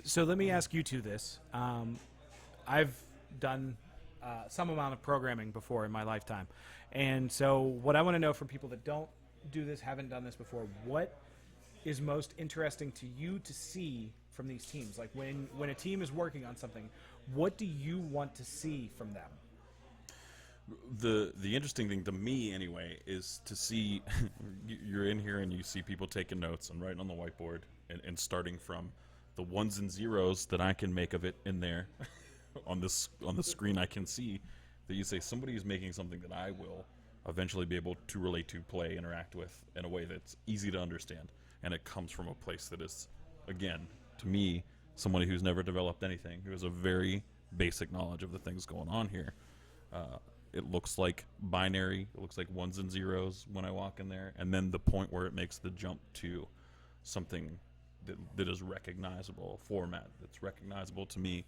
So let me ask you two this. I've done some amount of programming before in my lifetime, and so what I want to know from people that don't do this, haven't done this before, what is most interesting to you to see from these teams? Like when a team is working on something, what do you want to see from them? The interesting thing to me anyway is to see you're in here and you see people taking notes and writing on the whiteboard and starting from the ones and zeros that I can make of it in there on the screen. I can see that you say somebody is making something that I will eventually be able to relate to, play, interact with in a way that's easy to understand, and it comes from a place that is, again, to me, somebody who's never developed anything, who has a very basic knowledge of the things going on here. It looks like binary. It looks like ones and zeros when I walk in there, and then the point where it makes the jump to something that is recognizable, a format that's recognizable to me,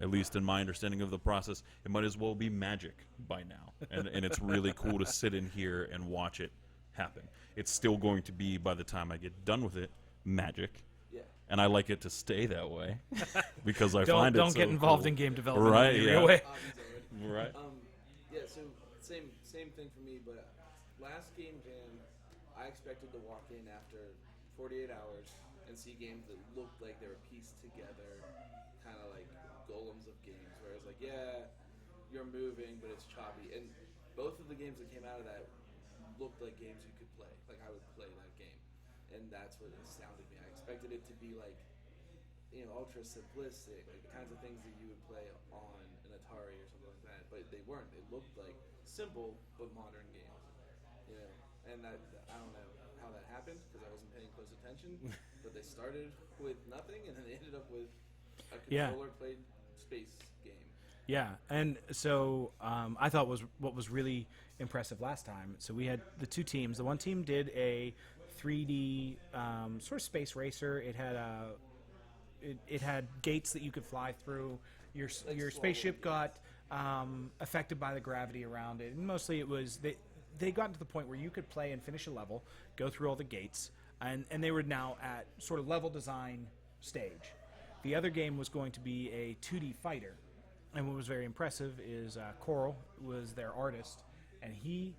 at least in my understanding of the process. It might as well be magic by now, and it's really cool to sit in here and watch it happen. It's still going to be, by the time I get done with it, magic. Yeah. And I like it to stay that way because I Don't find it don't so get involved cool. in game development Right, in any yeah. real way. Right. Yeah, so same thing for me, but last game jam, I expected to walk in after 48 hours and see games that looked like they were pieced together, kind of like golems of games, where it's like, yeah, you're moving, but it's choppy. And both of the games that came out of that looked like games you could play. Like I would play that game. And that's what astounded me. I expected it to be like, ultra simplistic, like the kinds of things that you would play on an Atari or something like that. But they weren't. It looked like simple but modern games. And that I don't know how that happened because I wasn't paying close attention. But they started with nothing and then they ended up with a controller played space game. Yeah, and so I thought what was really impressive last time. So we had the two teams. The one team did a 3D sort of space racer. It had it had gates that you could fly through. Your spaceship got affected by the gravity around it, and mostly it was they got to the point where you could play and finish a level, go through all the gates, and they were now at sort of level design stage. The other game was going to be a 2D fighter, and what was very impressive is Coral was their artist, and he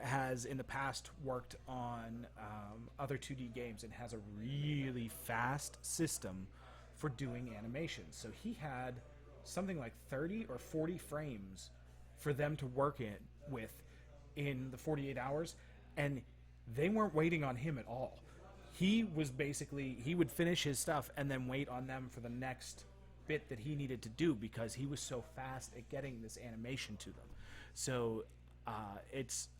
has in the past worked on other 2D games and has a really fast system for doing animations. So he had something like 30 or 40 frames for them to work with in the 48 hours, and they weren't waiting on him at all. He was basically, he would finish his stuff and then wait on them for the next bit that he needed to do because he was so fast at getting this animation to them. So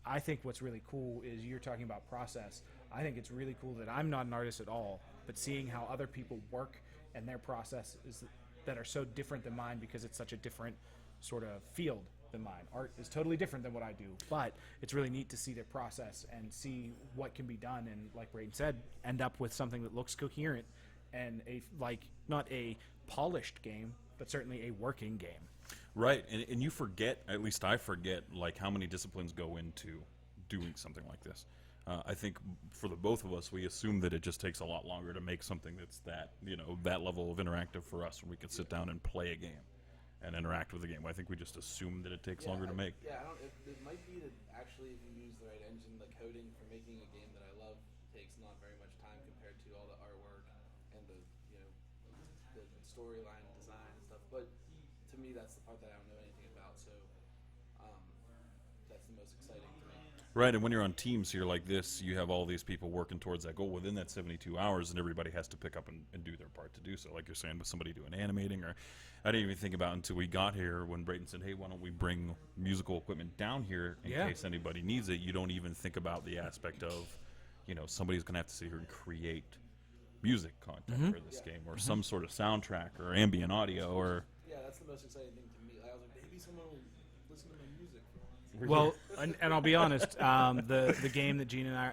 I think what's really cool is you're talking about process. I think it's really cool that I'm not an artist at all, but seeing how other people work and their processes that are so different than mine because it's such a different sort of field than mine. Art is totally different than what I do, but it's really neat to see their process and see what can be done and, like Brayden said, end up with something that looks coherent and not a polished game, but certainly a working game. Right, and you forget, at least I forget, like how many disciplines go into doing something like this. I think for the both of us, we assume that it just takes a lot longer to make something that's that level of interactive for us, where we could sit down and play a game and interact with the game. I think we just assume that it takes longer to make. Yeah, it might be that actually if you use the right engine, the coding for making a game that I love takes not very much time compared to all the artwork and the storyline design and stuff. But to me, that's the part that I don't know anything about. So that's the most exciting to me. Right, and when you're on teams here like this, you have all these people working towards that goal within that 72 hours, and everybody has to pick up and do their part to do so. Like you're saying, with somebody doing animating, or I didn't even think about until we got here when Brayden said, hey, why don't we bring musical equipment down here in case anybody needs it. You don't even think about the aspect of, somebody's going to have to sit here and create music content for this game, or some sort of soundtrack or ambient audio, or... Yeah, that's the most exciting thing to me. I was like, maybe someone will listen to my music. Well, and I'll be honest, the game that Gene and I